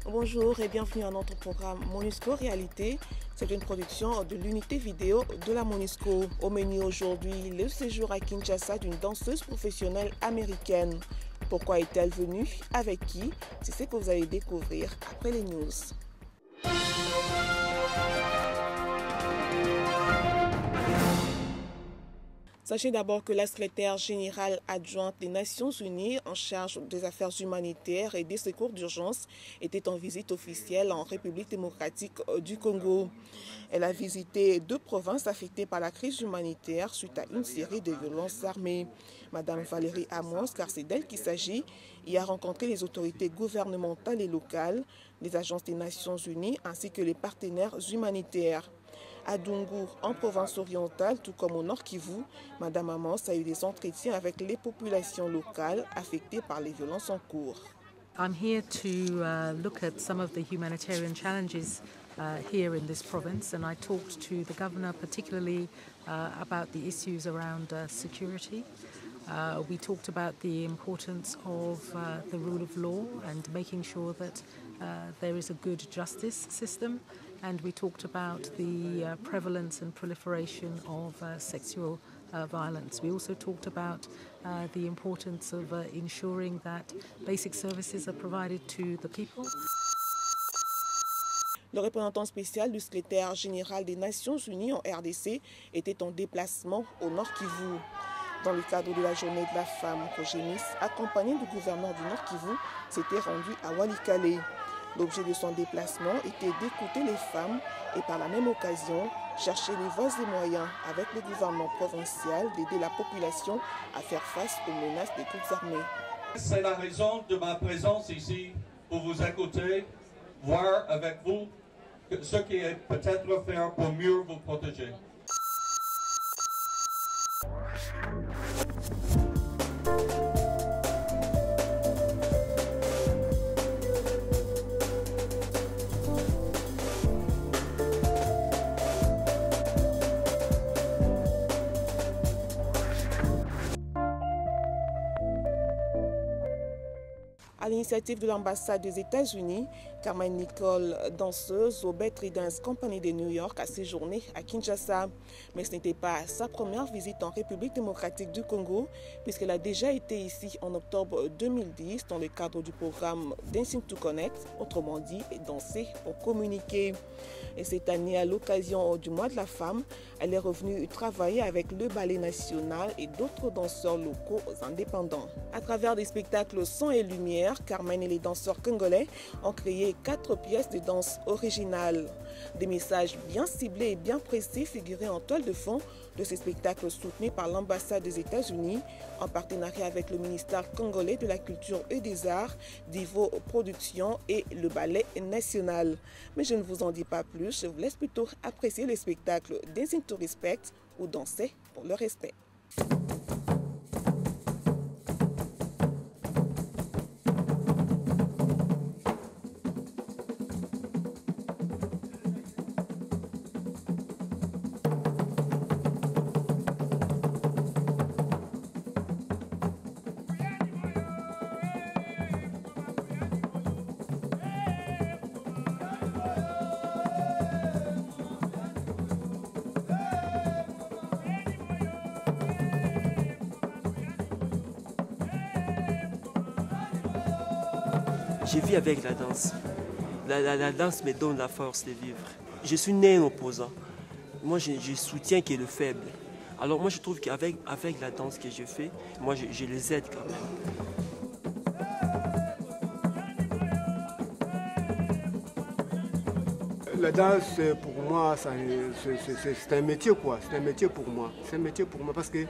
Bonjour et bienvenue à notre programme MONUSCO Réalité. C'est une production de l'unité vidéo de la MONUSCO. Au menu aujourd'hui, le séjour à Kinshasa d'une danseuse professionnelle américaine. Pourquoi est-elle venue? Avec qui? C'est ce que vous allez découvrir après les news. Sachez d'abord que la secrétaire générale adjointe des Nations Unies en charge des affaires humanitaires et des secours d'urgence était en visite officielle en République démocratique du Congo. Elle a visité 2 provinces affectées par la crise humanitaire suite à une série de violences armées. Madame Valérie Amos, car c'est d'elle qu'il s'agit, y a rencontré les autorités gouvernementales et locales, les agences des Nations Unies ainsi que les partenaires humanitaires. À Dungu, en province orientale, tout comme au Nord Kivu, Madame Amos a eu des entretiens avec les populations locales affectées par les violences en cours. I'm here to look at some of the humanitarian challenges here in this province, and I talked to the governor particularly about the issues around security. We talked about the importance of the rule of law and making sure that there is a good justice system, and we talked about the prevalence and proliferation of sexual violence. We also talked about the importance of ensuring that basic services are provided to the people. Le représentant spécial du secrétaire général des Nations Unies en RDC était en déplacement au Nord Kivu. Dans le cadre de la journée de la femme, Roger Miss, accompagné du gouverneur du Nord Kivu, s'était rendu à Walikale. L'objet de son déplacement était d'écouter les femmes et par la même occasion, chercher les voies et moyens avec le gouvernement provincial d'aider la population à faire face aux menaces des groupes armés. C'est la raison de ma présence ici pour vous écouter, voir avec vous ce qui est peut-être faire pour mieux vous protéger. À l'initiative de l'ambassade des États-Unis, Carmen Nicole, danseuse au Betty Dance Company de New York, a séjourné à Kinshasa. Mais ce n'était pas sa première visite en République démocratique du Congo, puisqu'elle a déjà été ici en octobre 2010 dans le cadre du programme Dancing to Connect, autrement dit danser pour communiquer. Et cette année, à l'occasion du mois de la femme, elle est revenue travailler avec le Ballet national et d'autres danseurs locaux indépendants. À travers des spectacles son et lumière, Carmen et les danseurs congolais ont créé 4 pièces de danse originales. Des messages bien ciblés et bien précis figuraient en toile de fond de ces spectacles soutenus par l'ambassade des États-Unis en partenariat avec le ministère congolais de la Culture et des Arts, Divo Productions et le Ballet national. Mais je ne vous en dis pas plus, je vous laisse plutôt apprécier les spectacles Dancing to Respect ou Danser pour le respect. Je vis avec la danse. La danse me donne la force de vivre. Je suis né un opposant. Moi, je soutiens qui est le faible. Alors moi, je trouve qu'avec la danse que je fais, moi, je les aide quand même. La danse, pour moi, c'est un métier, quoi. C'est un métier pour moi. C'est un métier pour moi parce que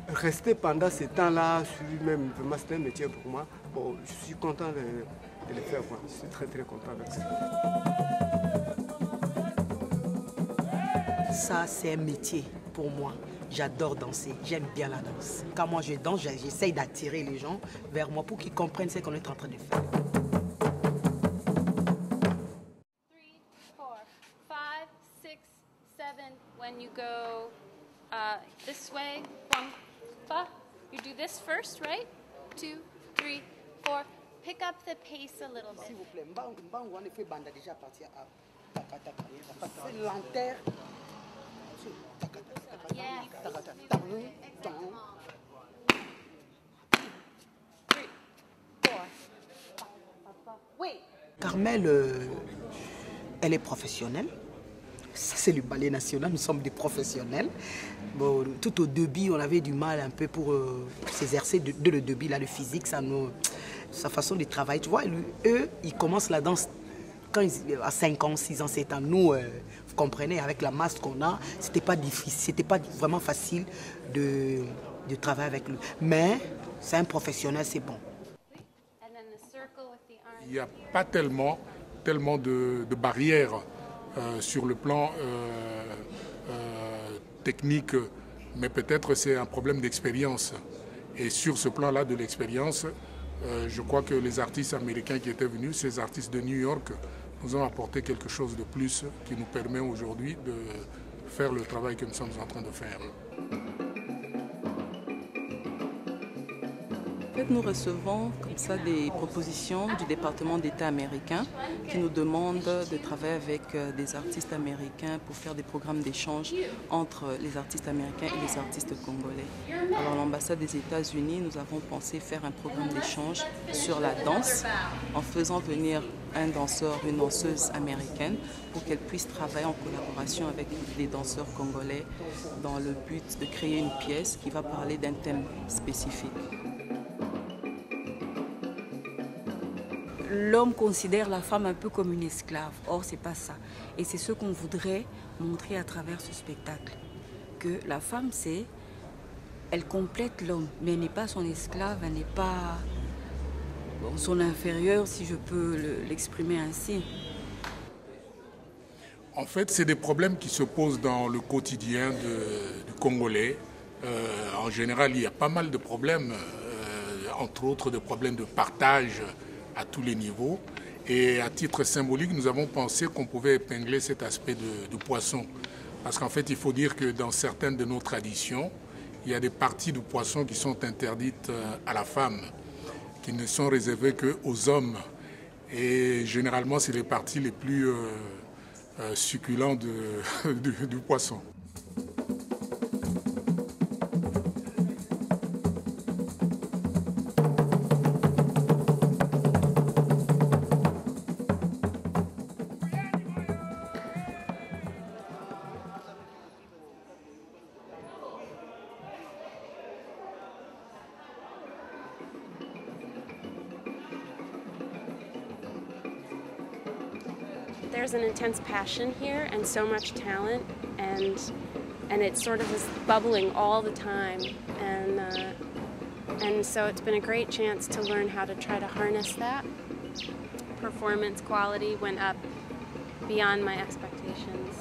rester pendant ce temps-là, même, vraiment, c'est un métier pour moi. Bon, je suis content de le faire, quoi. Je suis très, très content avec ça. Ça, c'est un métier pour moi. J'adore danser, j'aime bien la danse. Quand moi je danse, j'essaye d'attirer les gens vers moi pour qu'ils comprennent ce qu'on est en train de faire. 3, 4, 5, 6, 7. When you go this way, 1, 2, you do this first, right? 2, 3, 4, pick up the pace a little S'il bit. vous plaît, Mbango, on a fait banda déjà partir à Takataka. C'est lanterne. Carmel, elle est professionnelle. Ça, c'est le ballet national, nous sommes des professionnels. Bon, tout au début, on avait du mal un peu pour s'exercer de le début, là, le physique, sa façon de travailler. Tu vois, eux, ils commencent la danse quand à 5 ans, 6 ans, 7 ans. Nous, vous comprenez, avec la masse qu'on a, c'était pas difficile, c'était pas vraiment facile de travailler avec lui. Mais c'est un professionnel, c'est bon. And then the circle with the arms. Il n'y a pas tellement de barrières sur le plan technique, mais peut-être c'est un problème d'expérience. Et sur ce plan-là de l'expérience, je crois que les artistes américains qui étaient venus, ces artistes de New York, nous ont apporté quelque chose de plus qui nous permet aujourd'hui de faire le travail que nous sommes en train de faire. En fait, nous recevons comme ça des propositions du département d'État américain qui nous demandent de travailler avec des artistes américains pour faire des programmes d'échange entre les artistes américains et les artistes congolais. Alors l'ambassade des États-Unis, nous avons pensé faire un programme d'échange sur la danse en faisant venir un danseur, une danseuse américaine pour qu'elle puisse travailler en collaboration avec des danseurs congolais dans le but de créer une pièce qui va parler d'un thème spécifique. L'homme considère la femme un peu comme une esclave. Or, c'est pas ça. Et c'est ce qu'on voudrait montrer à travers ce spectacle. Que la femme, elle complète l'homme, mais elle n'est pas son esclave, elle n'est pas son inférieur, si je peux l'exprimer ainsi. En fait, c'est des problèmes qui se posent dans le quotidien du Congolais. En général, il y a pas mal de problèmes, entre autres des problèmes de partage à tous les niveaux. Et à titre symbolique, nous avons pensé qu'on pouvait épingler cet aspect du poisson. Parce qu'en fait, il faut dire que dans certaines de nos traditions, il y a des parties du poisson qui sont interdites à la femme, qui ne sont réservées qu'aux hommes. Et généralement, c'est les parties les plus succulentes du poisson. There's an intense passion here and so much talent, and it sort of is bubbling all the time, and so it's been a great chance to learn how to try to harness that. Performance quality went up beyond my expectations.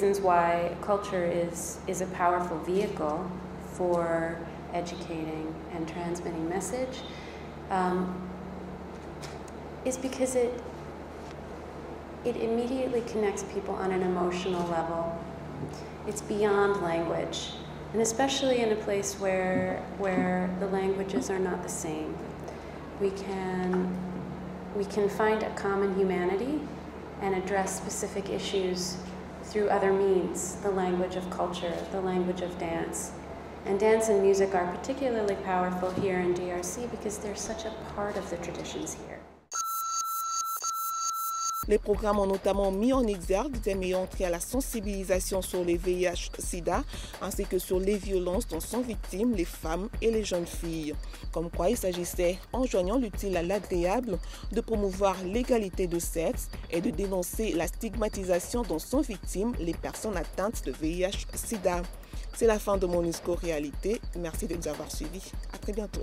reasons why culture is a powerful vehicle for educating and transmitting message is because it immediately connects people on an emotional level. It's beyond language, and especially in a place where the languages are not the same. We can find a common humanity and address specific issues through other means, the language of culture, the language of dance. And dance and music are particularly powerful here in DRC because they're such a part of the traditions here. Les programmes ont notamment mis en exergue des thèmes ayant trait à la sensibilisation sur les VIH-Sida ainsi que sur les violences dont sont victimes les femmes et les jeunes filles. Comme quoi il s'agissait, en joignant l'utile à l'agréable, de promouvoir l'égalité de sexe et de dénoncer la stigmatisation dont sont victimes les personnes atteintes de VIH-Sida. C'est la fin de mon Isco Réalité. Merci de nous avoir suivis. À très bientôt.